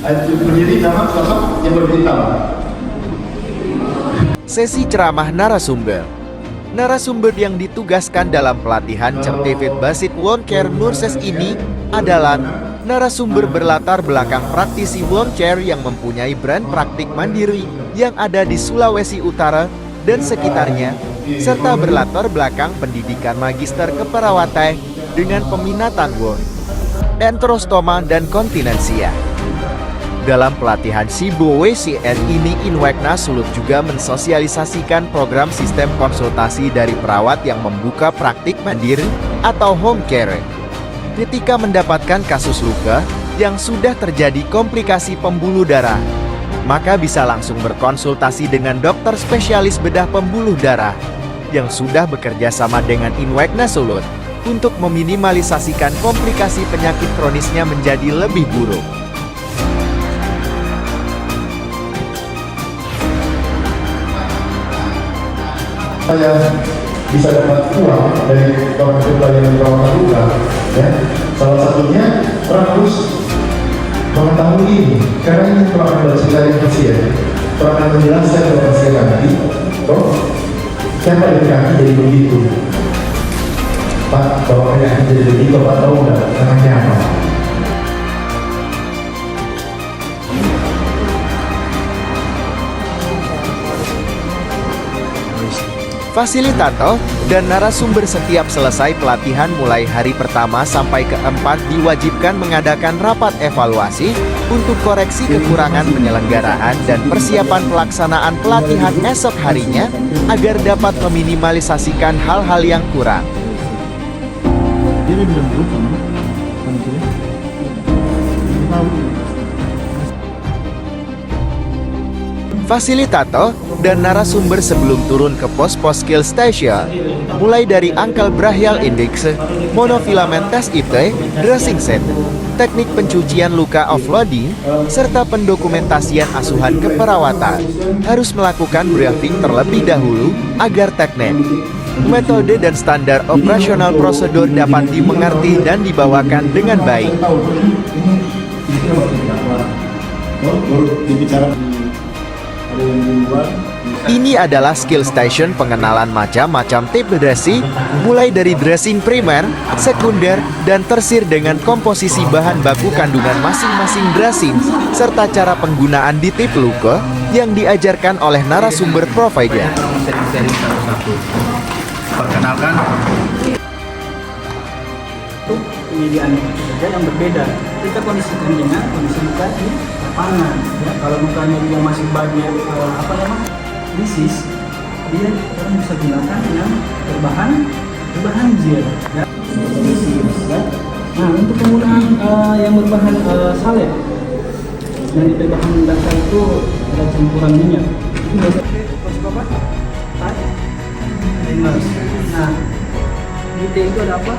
berdiri sama sosok yang berhitam. Sesi ceramah narasumber. Narasumber yang ditugaskan dalam pelatihan Certificate Basic Wound Care Nurses ini adalah narasumber berlatar belakang praktisi wound care yang mempunyai brand praktik mandiri yang ada di Sulawesi Utara dan sekitarnya, serta berlatar belakang pendidikan magister keperawatan dengan peminatan wound, enterostoma, dan kontinensia. Dalam pelatihan SIBO WCN ini, Inwekna Sulut juga mensosialisasikan program sistem konsultasi dari perawat yang membuka praktik mandiri atau home care. Ketika mendapatkan kasus luka yang sudah terjadi komplikasi pembuluh darah, maka bisa langsung berkonsultasi dengan dokter spesialis bedah pembuluh darah yang sudah bekerja sama dengan Inwekna Sulut untuk meminimalisasikan komplikasi penyakit kronisnya menjadi lebih buruk. Saya bisa dapat uang dari orang yang perawatan luka, ya. Salah satunya orang harus mengetahui ini, karena ini perawatan dari pasien. Perawatan menjelaskan kepada pasien nanti, siapa yang kaki jadi begitu? Pak, bahwa kaki jadi begitu, Pak tahu nggak namanya apa? Fasilitator dan narasumber setiap selesai pelatihan mulai hari pertama sampai keempat diwajibkan mengadakan rapat evaluasi untuk koreksi kekurangan penyelenggaraan dan persiapan pelaksanaan pelatihan esok harinya agar dapat meminimalisasikan hal-hal yang kurang. Fasilitator dan narasumber sebelum turun ke pos-pos skill station, mulai dari Angkel Brachial Index, monofilament test IT, dressing set, teknik pencucian luka offloading, serta pendokumentasian asuhan keperawatan, harus melakukan briefing terlebih dahulu agar teknik, metode, dan standar operasional prosedur dapat dimengerti dan dibawakan dengan baik. Ini adalah skill station pengenalan macam-macam tipe dressing, mulai dari dressing primer, sekunder, dan tersir dengan komposisi bahan baku kandungan masing-masing dressing, serta cara penggunaan di tipe luka yang diajarkan oleh narasumber provider. Perkenalkan, untuk penyediaan kerja yang berbeda. Kita kondisikan dengan kondisi luka di lapangan. Ya, kalau lukanya dia masih banyak krisis, dia orang bisa gunakan yang berbahan gel. Ya. Ya. Nah, untuk penggunaan yang berbahan salep dan berbahan dasar itu ada campuran minyak. Itu biasanya apa? Nah, di T itu ada apa?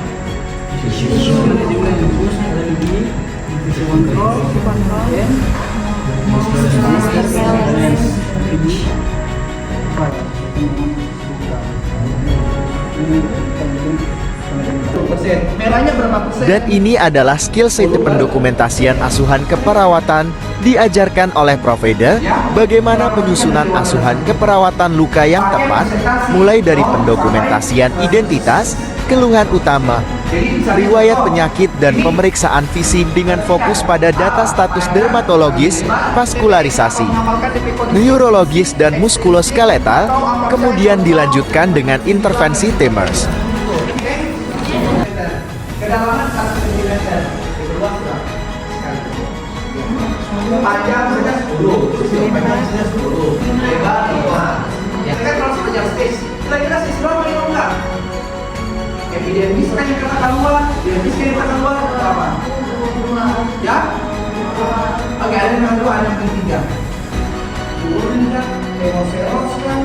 Dan ini adalah skill set pendokumentasian asuhan keperawatan diajarkan oleh provider bagaimana penyusunan asuhan keperawatan luka yang tepat, mulai dari pendokumentasian identitas, keluhan utama, riwayat penyakit, dan pemeriksaan fisik dengan fokus pada data status dermatologis, vaskularisasi, neurologis, dan muskuloskeletal, kemudian dilanjutkan dengan intervensi TEMERS. Kedalaman 1 cm, keluar berapa? Panjang saja 10, panjang saja 10, lebar 5. Ya kan langsung aja space. Kira-kira space berapa ini enggak? Epidermis kan yang katakan luar, epidermis kan yang katakan luar berapa? Ya? Oke, ada yang kedua, ada yang ketiga. Turun kan, hemoseros kan.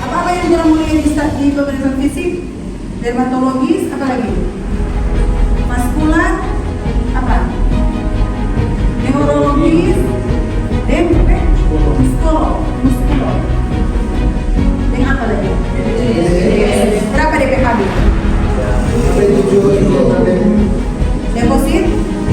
Apa yang dalam mulia di pemeriksaan fisik? Dermatologis, apa lagi? Vaskular, apa? Neurologis, muskulo. Dengan apa lagi? Berapa DPKB? Deposit?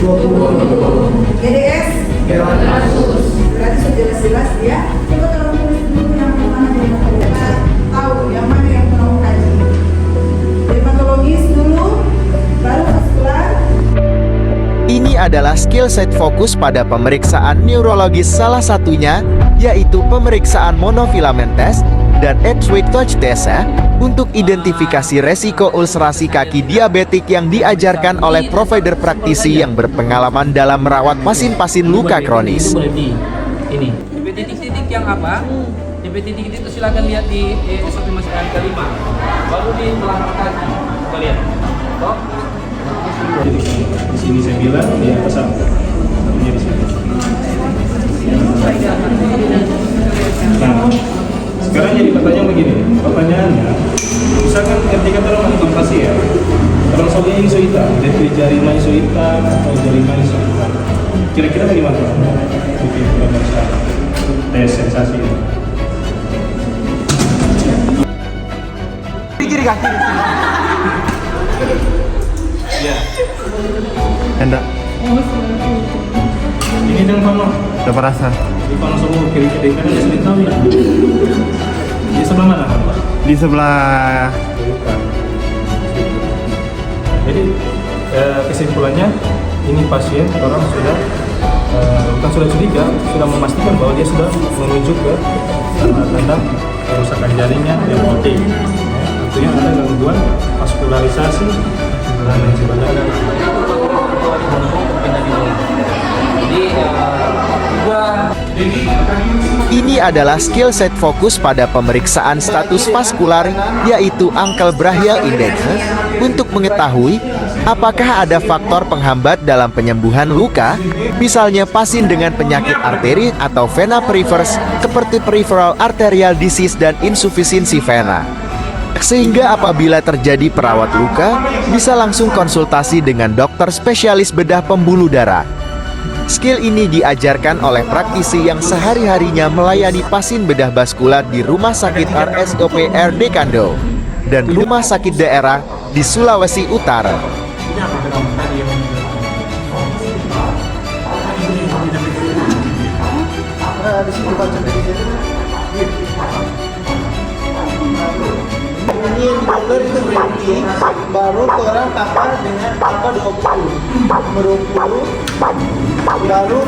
GDS berarti sudah jelas-jelas ya. Coba tolong tulis dulu yang mana dermatologis. Tahu yang mana yang mau kaji. Dermatologis dulu, baru vaskular. Ini adalah skill set fokus pada pemeriksaan neurologis, salah satunya yaitu pemeriksaan monofilament test dan X-ray touch test untuk identifikasi resiko ulcerasi kaki diabetik yang diajarkan oleh provider praktisi yang berpengalaman dalam merawat pasien-pasien luka kronis. Ini DP titik-titik yang apa? DP titik-titik itu silakan lihat di SOP Mas angka 5. Baru di belakang kaki. Kita lihat. Toh? Di sini 9, di atas 1. Satunya di sini. Nah, sekarang jadi pertanyaan begini. Pertanyaannya, misalkan ketika orang melakukan pasien, orang soalnya isoita, dari jari isoita atau jari isoita, kira-kira bagaimana? Oke, kita bisa tes sensasi ini. Kiri kaki. Ya. Enggak, Ini dan Pano. udah merasa. Di Pano semua kiri-kiri kan ada sedikit tahu ya. Di sebelah mana? Di sebelah Jadi kesimpulannya ini pasien orang sudah bukan sudah curiga, sudah memastikan bahwa dia sudah menuju ke tanda kerusakan jaringnya yang OT. Artinya ada gangguan vaskularisasi dan lain sebagainya. Ini adalah skill set fokus pada pemeriksaan status vaskular, yaitu ankle brachial index, untuk mengetahui apakah ada faktor penghambat dalam penyembuhan luka, misalnya pasien dengan penyakit arteri atau vena peripheris seperti peripheral arterial disease dan insufisiensi vena. Sehingga apabila terjadi perawat luka, bisa langsung konsultasi dengan dokter spesialis bedah pembuluh darah. Skill ini diajarkan oleh praktisi yang sehari-harinya melayani pasien bedah vaskular di Rumah Sakit RSOP RD Kando dan Rumah Sakit Daerah di Sulawesi Utara. Ini yang dibolor itu berhenti, baru orang takar dengan apa 20, baru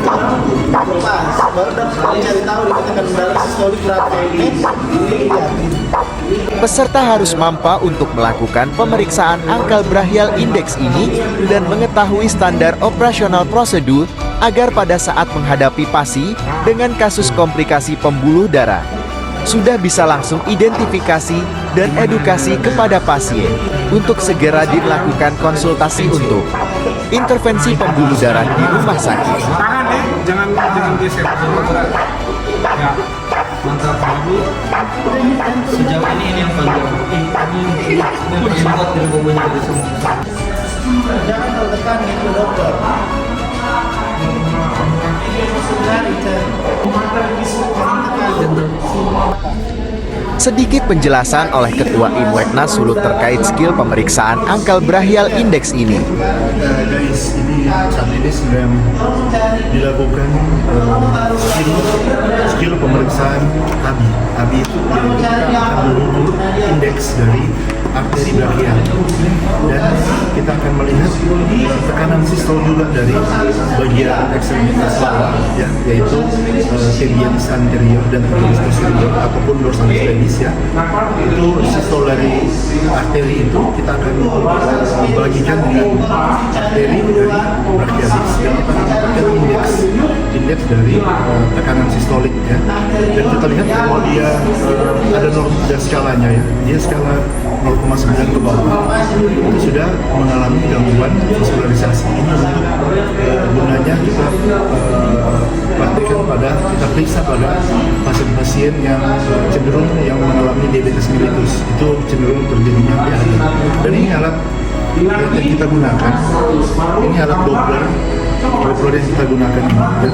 orang lepas, baru dapat cari tahu dikatakan darah sistolik berapa ini, dilihatin. Peserta harus mampu untuk melakukan pemeriksaan ankle brachial index ini dan mengetahui standar operasional prosedur agar pada saat menghadapi pasien dengan kasus komplikasi pembuluh darah, sudah bisa langsung identifikasi dan edukasi kepada pasien untuk segera dilakukan konsultasi untuk intervensi pembuluh darah di rumah sakit. Tangan nih, jangan geser. Ya, mantap dulu. Sejauh ini yang paling buat dari bumbunya dari semua. Jangan tertekan itu dokter. Sedikit penjelasan oleh Ketua Imweknas Sulut terkait skill pemeriksaan ankle brachial index ini. Guys, ini saat ini sedang dilakukan skill pemeriksaan ABI. ABI itu mengukur indeks dari arteri brachial, dan kita akan melihat tekanan sistol juga dari bagian ekstremitas bawah, ya, yaitu tibialis anterior dan tibialis posterior ataupun dorsalis lenis, ya. Itu sistol dari arteri itu kita akan bagikan dengan arteri dari brachialis, dan kita akan dapatkan indeks dari tekanan sistolik, ya. Dan kita lihat kalau dia ada skalanya, ya, dia skala 0,9 ke bawah, itu sudah mengalami gangguan vaskularisasi. Ini untuk gunanya kita praktekkan kita periksa pada pasien-pasien yang cenderung yang mengalami diabetes mellitus, itu cenderung terjadinya PAD. Dan ini alat yang kita gunakan, ini alat Doppler yang kita gunakan ini, ya.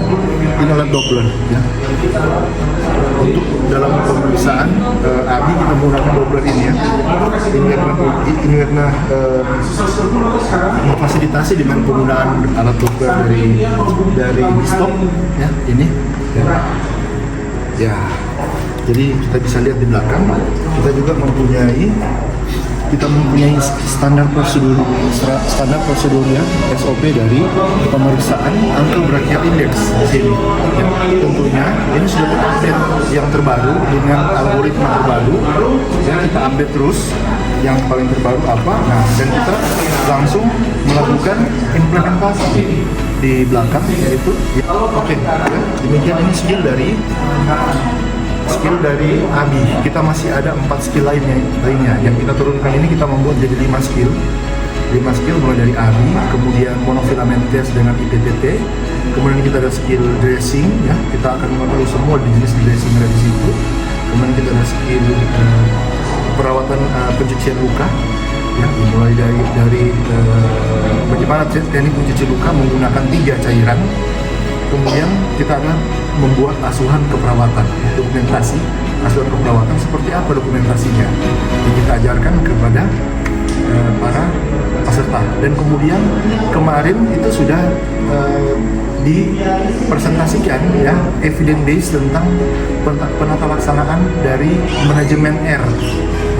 Ini alat Doppler, ya. untuk dalam pemeriksaan Abi kita menggunakan Doppler ini ya. Ini karena memfasilitasi dengan penggunaan alat Doppler dari stop ya ini ya. Jadi kita bisa lihat di belakang kita juga mempunyai standar prosedurnya SOP dari pemeriksaan ankle brachial index di sini. Ya, tentunya ini sudah terupdate yang terbaru dengan algoritma terbaru. Ya, kita update terus yang paling terbaru apa. Nah, dan kita langsung melakukan implementasi di belakang yaitu ya, oke. Ya, demikian ini skill dari Abi. Kita masih ada 4 skill lainnya yang kita turunkan ini kita membuat jadi 5 skill mulai dari Abi, kemudian monofilament test dengan IPTT, kemudian kita ada skill dressing ya, kita akan mengetahui semua jenis dressing ada di situ, kemudian kita ada skill perawatan pencucian luka ya, mulai dari bagaimana teknik mencuci luka menggunakan 3 cairan. Kemudian kita akan membuat asuhan keperawatan, dokumentasi asuhan keperawatan seperti apa dokumentasinya yang kita ajarkan kepada para peserta. Dan kemudian kemarin itu sudah dipresentasikan ya evidence base tentang penata laksanaan dari manajemen R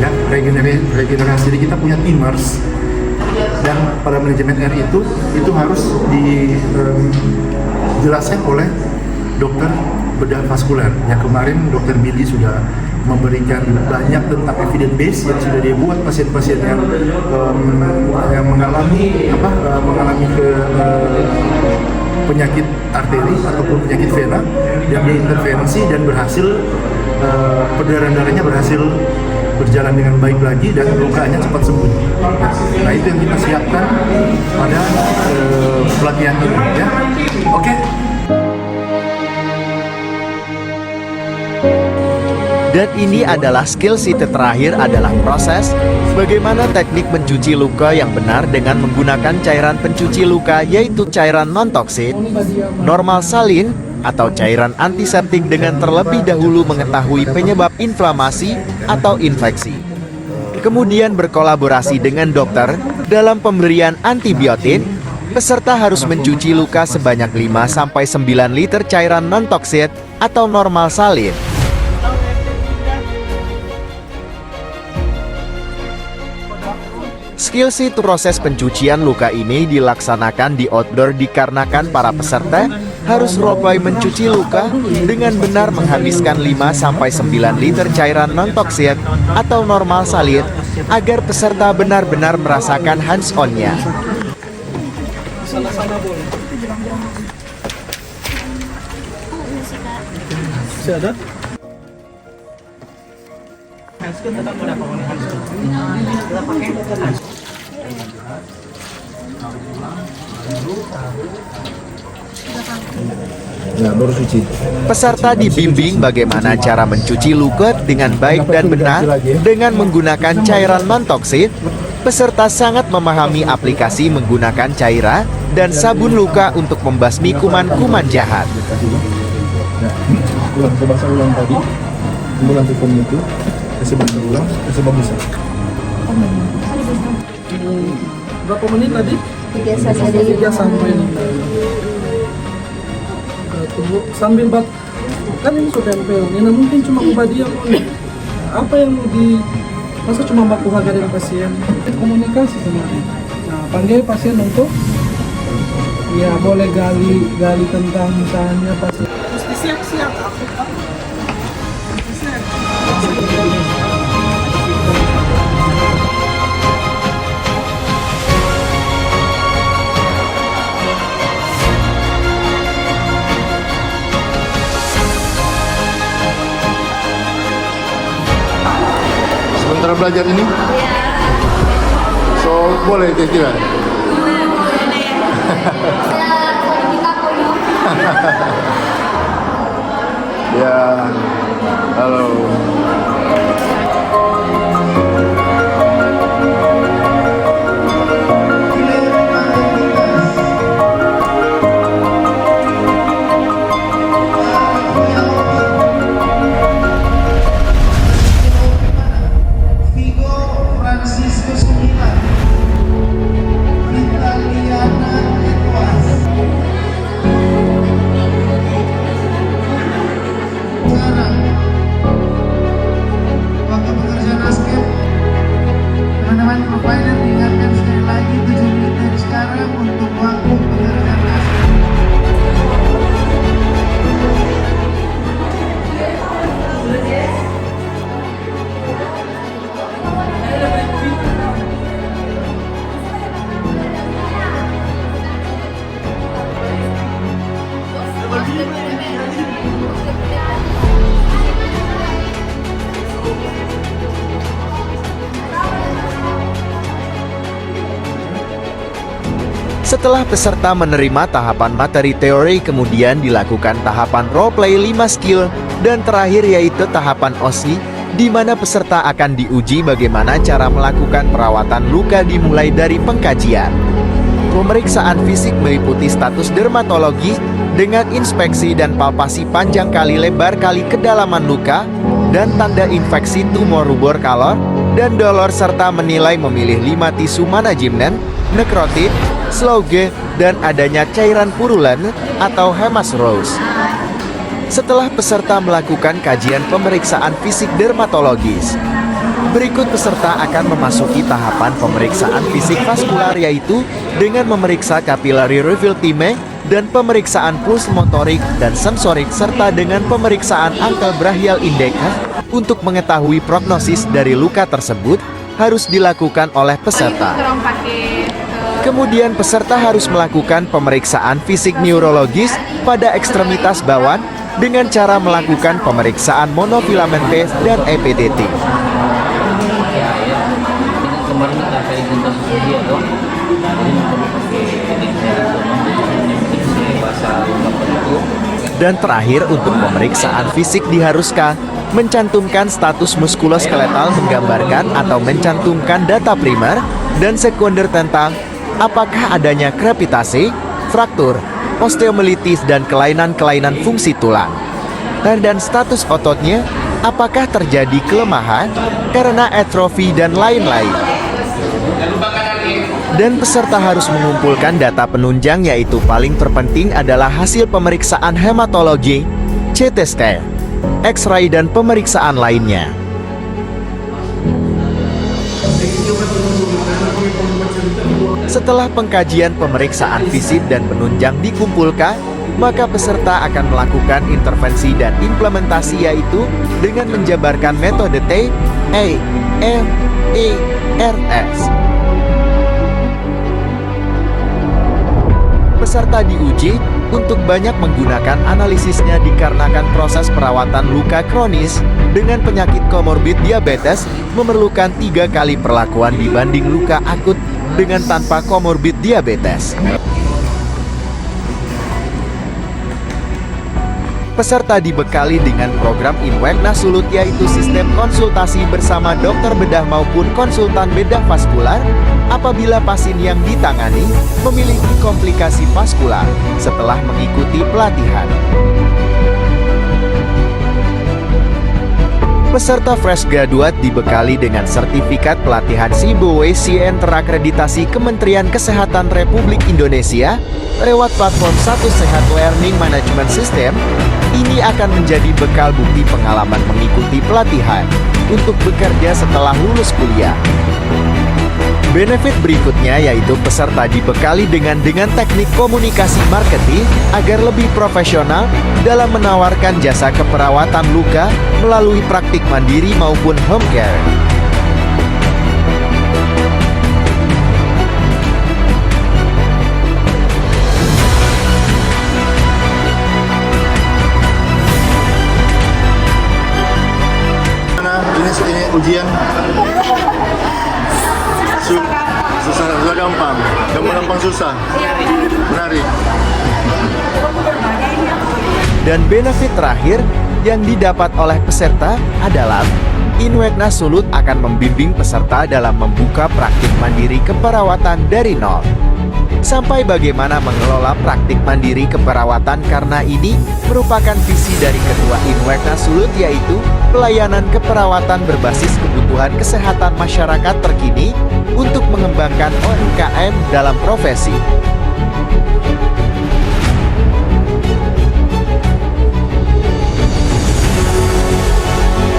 ya, regenerasi. Jadi kita punya timers dan pada manajemen R itu harus dijelaskan oleh dokter bedah vaskuler. Ya kemarin dokter Billy sudah memberikan banyak tentang evidence base yang sudah dia buat pasien-pasien yang mengalami penyakit arteri ataupun penyakit vena yang diintervensi dan berhasil peredaran darahnya berhasil berjalan dengan baik lagi dan lukanya cepat sembuh. Nah itu yang kita siapkan pada pelatihan ini ya. Oke. Dan ini adalah skill sheet terakhir adalah proses bagaimana teknik mencuci luka yang benar dengan menggunakan cairan pencuci luka yaitu cairan non-toksit, normal salin, atau cairan antiseptik dengan terlebih dahulu mengetahui penyebab inflamasi atau infeksi. Kemudian berkolaborasi dengan dokter dalam pemberian antibiotik. Peserta harus mencuci luka sebanyak 5-9 liter cairan non-toksit atau normal salin. Skill sheet proses pencucian luka ini dilaksanakan di outdoor dikarenakan para peserta harus role-play mencuci luka dengan benar menghabiskan 5-9 liter cairan non-toksit atau normal salin agar peserta benar-benar merasakan hands-on-nya. Ya, baru cuci. Peserta dibimbing bagaimana cara mencuci luka dengan baik dan benar dengan menggunakan cairan non-toksit. Peserta sangat memahami aplikasi menggunakan cairan dan sabun luka untuk membasmi kuman-kuman jahat. Ulang tadi, ulang tepung itu, kasih basah ulang, kasih bagusan. Berapa menit tadi? 3 sampai 5. Tunggu sambil kan ini sudah tempel. Ini mungkin cuma kebadia apa yang mau masa cuma baku harga dengan pasien, komunikasi sebenarnya. Nah, panggil pasien untuk ya boleh gali tentang misalnya pasien. Mesti siap-siap aku. Sementara belajar ini? Iya. So, boleh kira-kira? Ya, halo. Setelah peserta menerima tahapan materi teori, kemudian dilakukan tahapan role-play 5 skill, dan terakhir yaitu tahapan OSI, di mana peserta akan diuji bagaimana cara melakukan perawatan luka dimulai dari pengkajian. Pemeriksaan fisik meliputi status dermatologi dengan inspeksi dan palpasi panjang kali lebar kali kedalaman luka, dan tanda infeksi tumor rubor kalor, dan dolor, serta menilai memilih 5 tisu manajemen, nekrotit, sloge, dan adanya cairan purulen atau hemasrose. Setelah peserta melakukan kajian pemeriksaan fisik dermatologis, berikut peserta akan memasuki tahapan pemeriksaan fisik vaskular, yaitu dengan memeriksa capillary refill time dan pemeriksaan puls motorik dan sensorik, serta dengan pemeriksaan angka brachial index untuk mengetahui prognosis dari luka tersebut harus dilakukan oleh peserta. Kemudian peserta harus melakukan pemeriksaan fisik neurologis pada ekstremitas bawah dengan cara melakukan pemeriksaan monofilamen B dan EPDT. Dan terakhir, untuk pemeriksaan fisik diharuskan mencantumkan status muskuloskeletal, menggambarkan atau mencantumkan data primer dan sekunder tentang apakah adanya krepitasi, fraktur, osteomelitis, dan kelainan-kelainan fungsi tulang. Dan status ototnya, apakah terjadi kelemahan karena atrofi dan lain-lain. Dan peserta harus mengumpulkan data penunjang, yaitu paling terpenting adalah hasil pemeriksaan hematologi, CT scan, X-ray, dan pemeriksaan lainnya. Setelah pengkajian pemeriksaan fisik dan penunjang dikumpulkan, maka peserta akan melakukan intervensi dan implementasi, yaitu dengan menjabarkan metode T, E, M, E, R, S. Peserta diuji untuk banyak menggunakan analisisnya dikarenakan proses perawatan luka kronis dengan penyakit komorbid diabetes memerlukan 3 kali perlakuan dibanding luka akut dengan tanpa komorbid diabetes. Peserta dibekali dengan program Inwek Nasulut, yaitu sistem konsultasi bersama dokter bedah maupun konsultan bedah vaskular apabila pasien yang ditangani memiliki komplikasi vaskular setelah mengikuti pelatihan. Peserta fresh graduate dibekali dengan sertifikat pelatihan CBWCN terakreditasi Kementerian Kesehatan Republik Indonesia lewat platform Satu Sehat Learning Management System. Ini akan menjadi bekal bukti pengalaman mengikuti pelatihan untuk bekerja setelah lulus kuliah. Benefit berikutnya yaitu peserta dibekali dengan teknik komunikasi marketing agar lebih profesional dalam menawarkan jasa keperawatan luka melalui praktik mandiri maupun home care. Ini ujian susah gampang susah menarik. Dan benefit terakhir yang didapat oleh peserta adalah Inwek Nasulut akan membimbing peserta dalam membuka praktik mandiri keperawatan dari nol sampai bagaimana mengelola praktik mandiri keperawatan, karena ini merupakan visi dari Ketua Inwek Nasulut, yaitu pelayanan keperawatan berbasis kebutuhan kesehatan masyarakat terkini untuk mengembangkan UMKM dalam profesi.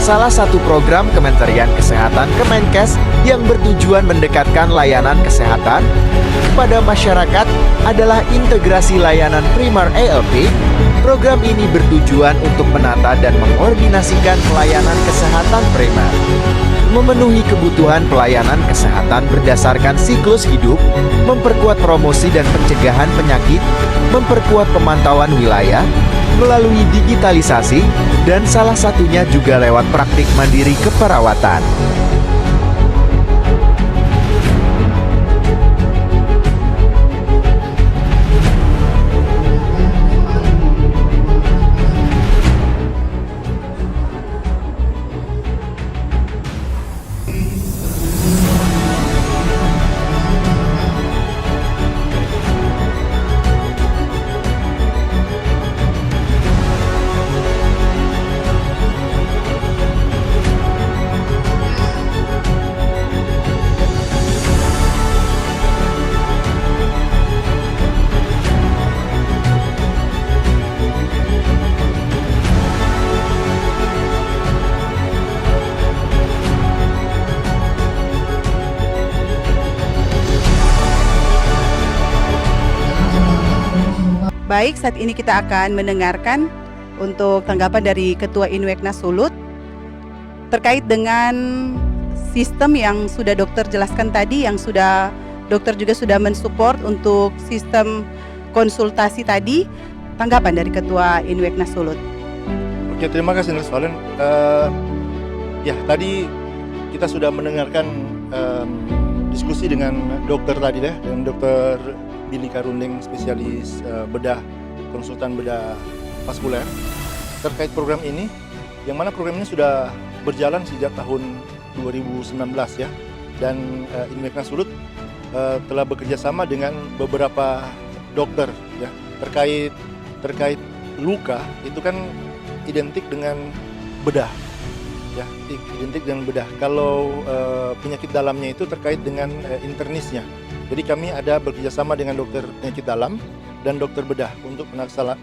Salah satu program Kementerian Kesehatan Kemenkes yang bertujuan mendekatkan layanan kesehatan kepada masyarakat adalah integrasi layanan primer ALP. Program ini bertujuan untuk menata dan mengkoordinasikan pelayanan kesehatan primer, memenuhi kebutuhan pelayanan kesehatan berdasarkan siklus hidup, memperkuat promosi dan pencegahan penyakit, memperkuat pemantauan wilayah melalui digitalisasi, dan salah satunya juga lewat praktik mandiri keperawatan. Baik, saat ini kita akan mendengarkan untuk tanggapan dari Ketua Inweknas Sulut terkait dengan sistem yang sudah dokter jelaskan tadi, yang sudah dokter juga sudah mensupport untuk sistem konsultasi tadi. Tanggapan dari Ketua Inweknas Sulut. Oke, terima kasih Nurse Valen. Ya, tadi kita sudah mendengarkan diskusi dengan dokter tadi ya, dengan Dokter Billy Karundeng, spesialis bedah, konsultan bedah vaskuler terkait program ini, yang mana program ini sudah berjalan sejak tahun 2019 ya, dan Inweknas Sulut telah bekerja sama dengan beberapa dokter ya terkait luka itu kan identik dengan bedah ya, identik dengan bedah. Kalau penyakit dalamnya itu terkait dengan internisnya. Jadi kami ada bekerjasama dengan dokter penyakit dalam dan dokter bedah untuk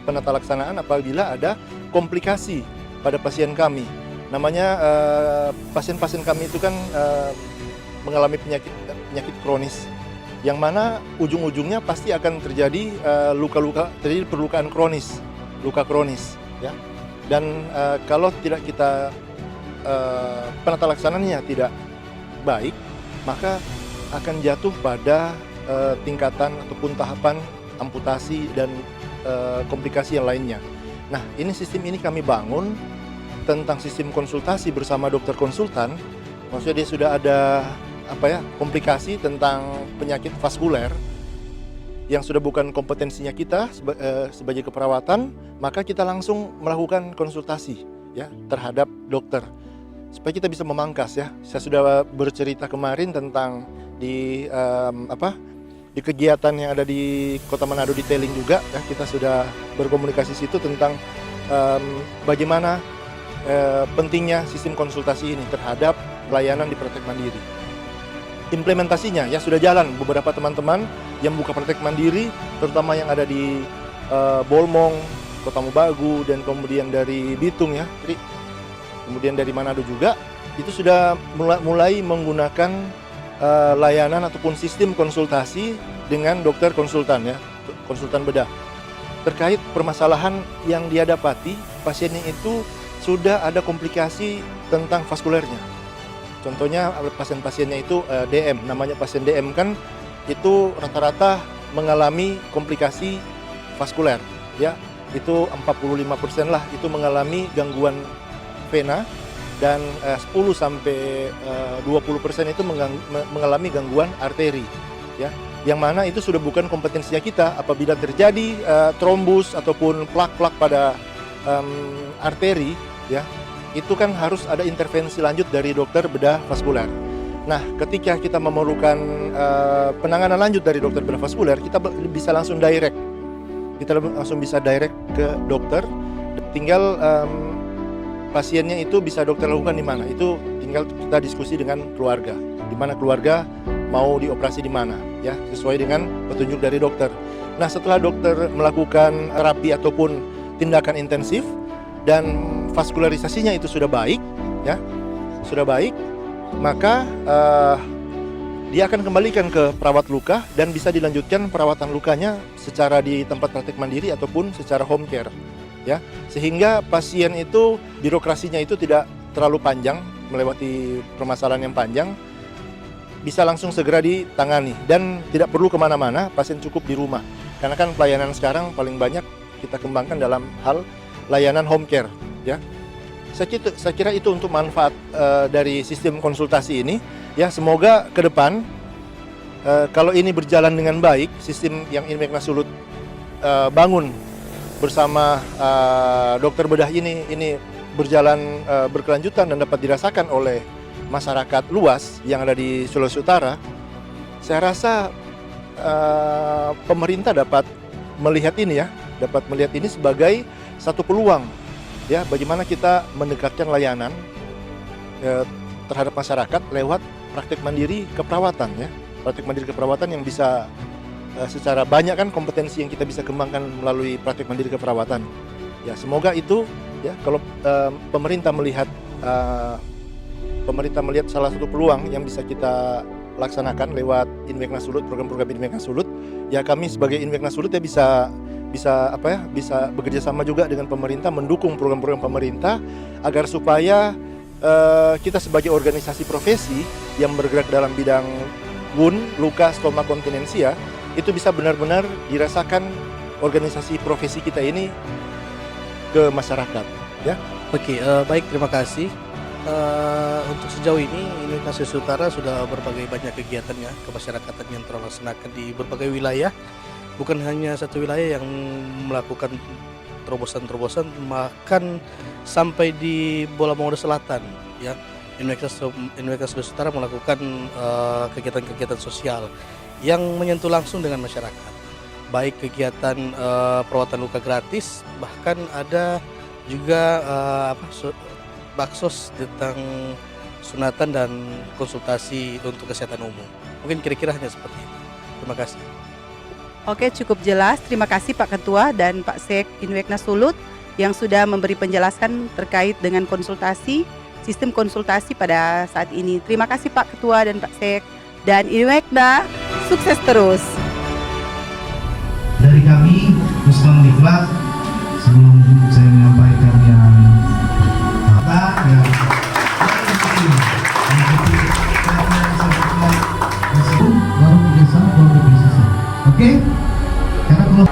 penata laksanaan apabila ada komplikasi pada pasien kami. Namanya pasien-pasien kami itu kan mengalami penyakit kronis, yang mana ujung-ujungnya pasti akan terjadi terjadi perlukaan kronis, luka kronis ya. Dan kalau tidak kita penata laksanaannya tidak baik, maka akan jatuh pada tingkatan ataupun tahapan amputasi dan komplikasi yang lainnya. Nah, sistem ini kami bangun tentang sistem konsultasi bersama dokter konsultan. Maksudnya dia sudah ada komplikasi tentang penyakit vaskuler yang sudah bukan kompetensinya kita sebagai keperawatan, maka kita langsung melakukan konsultasi ya terhadap dokter supaya kita bisa memangkas ya. Saya sudah bercerita kemarin tentang di kegiatan yang ada di Kota Manado detailing juga ya, kita sudah berkomunikasi situ tentang bagaimana pentingnya sistem konsultasi ini terhadap pelayanan di praktek mandiri. Implementasinya ya sudah jalan, beberapa teman-teman yang buka praktek mandiri, terutama yang ada di Bolmong, Kota Mobagu, dan kemudian dari Bitung ya, kemudian dari Manado juga, itu sudah mulai menggunakan layanan ataupun sistem konsultasi dengan dokter konsultan ya, konsultan bedah terkait permasalahan yang dia dapati pasiennya itu sudah ada komplikasi tentang vaskulernya. Contohnya pasien-pasiennya itu DM, namanya pasien DM kan itu rata-rata mengalami komplikasi vaskuler ya, itu 45% lah itu mengalami gangguan vena, dan 10-20% itu mengalami gangguan arteri ya, yang mana itu sudah bukan kompetensinya kita. Apabila terjadi trombus ataupun plak-plak pada arteri ya, itu kan harus ada intervensi lanjut dari dokter bedah vaskuler. Nah, ketika kita memerlukan penanganan lanjut dari dokter bedah vaskuler, kita bisa langsung direct, bisa direct ke dokter, tinggal pasiennya itu bisa dokter lakukan di mana, itu tinggal kita diskusi dengan keluarga, di mana keluarga mau dioperasi di mana ya, sesuai dengan petunjuk dari dokter. Nah, setelah dokter melakukan terapi ataupun tindakan intensif dan vaskularisasinya itu sudah baik ya, maka dia akan kembalikan ke perawat luka dan bisa dilanjutkan perawatan lukanya secara di tempat praktek mandiri ataupun secara home care ya, sehingga pasien itu birokrasinya itu tidak terlalu panjang, melewati permasalahan yang panjang, bisa langsung segera ditangani dan tidak perlu kemana-mana, pasien cukup di rumah. Karena kan pelayanan sekarang paling banyak kita kembangkan dalam hal layanan home care ya. Saya kira itu untuk manfaat dari sistem konsultasi ini ya. Semoga ke depan kalau ini berjalan dengan baik, sistem yang Inweknas Sulut bangun bersama dokter bedah ini berjalan berkelanjutan dan dapat dirasakan oleh masyarakat luas yang ada di Sulawesi Utara. Saya rasa pemerintah dapat melihat ini sebagai satu peluang ya, bagaimana kita mendekatkan layanan terhadap masyarakat lewat praktek mandiri keperawatan ya, praktek mandiri keperawatan yang bisa secara banyak kan kompetensi yang kita bisa kembangkan melalui praktek mandiri keperawatan ya. Semoga itu ya, kalau pemerintah melihat salah satu peluang yang bisa kita laksanakan lewat Inweknas Sulut, program-program Inweknas Sulut ya, kami sebagai Inweknas Sulut ya bisa bisa bisa bekerja sama juga dengan pemerintah, mendukung program-program pemerintah agar supaya kita sebagai organisasi profesi yang bergerak dalam bidang wound, luka, stoma kontinensia itu bisa benar-benar dirasakan organisasi profesi kita ini ke masyarakat, ya. Oke, baik, terima kasih. Untuk sejauh ini Universitas Utara sudah berbagai banyak kegiatan ya kemasyarakatan yang terlaksanakan di berbagai wilayah. Bukan hanya satu wilayah yang melakukan terobosan-terobosan, bahkan sampai di Bola Mongodo Selatan ya. Universitas Utara melakukan kegiatan-kegiatan sosial yang menyentuh langsung dengan masyarakat. Baik kegiatan perawatan luka gratis, bahkan ada juga baksos tentang sunatan dan konsultasi untuk kesehatan umum. Mungkin kira-kira hanya seperti itu. Terima kasih. Oke, cukup jelas. Terima kasih Pak Ketua dan Pak Sek Inwekna Sulut yang sudah memberi penjelasan terkait dengan konsultasi, sistem konsultasi pada saat ini. Terima kasih Pak Ketua dan Pak Sek. Dan Inwekna, sukses terus. Dari kami, Muslim Diklat, sebelum saya menyampaikan yang baru kerjasama, baru berprestasi. Oke? Karena kalau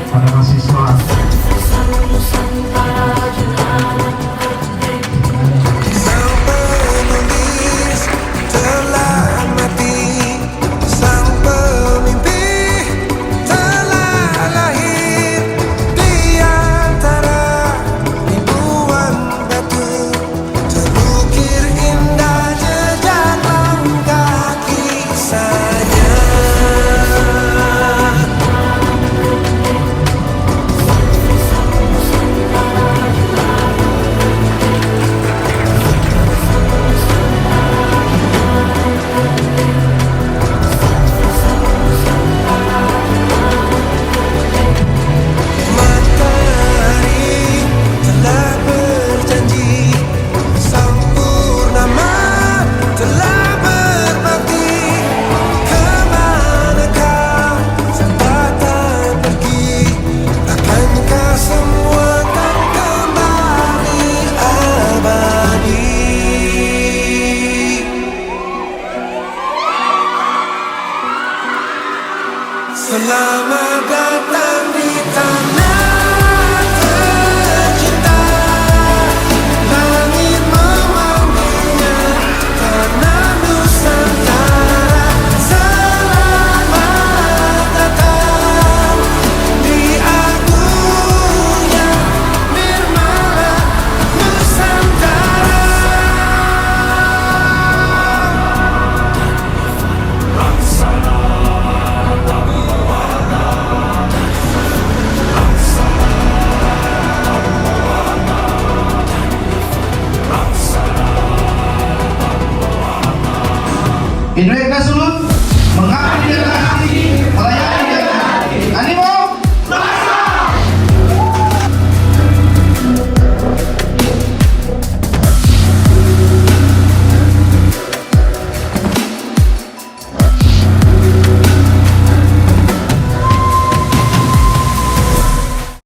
pada mahasiswa Selamat datang di tanah tercinta, langit memanggilnya tanah Nusantara. Selamat datang di agungnya nirmala Nusantara. Inwekna Sulut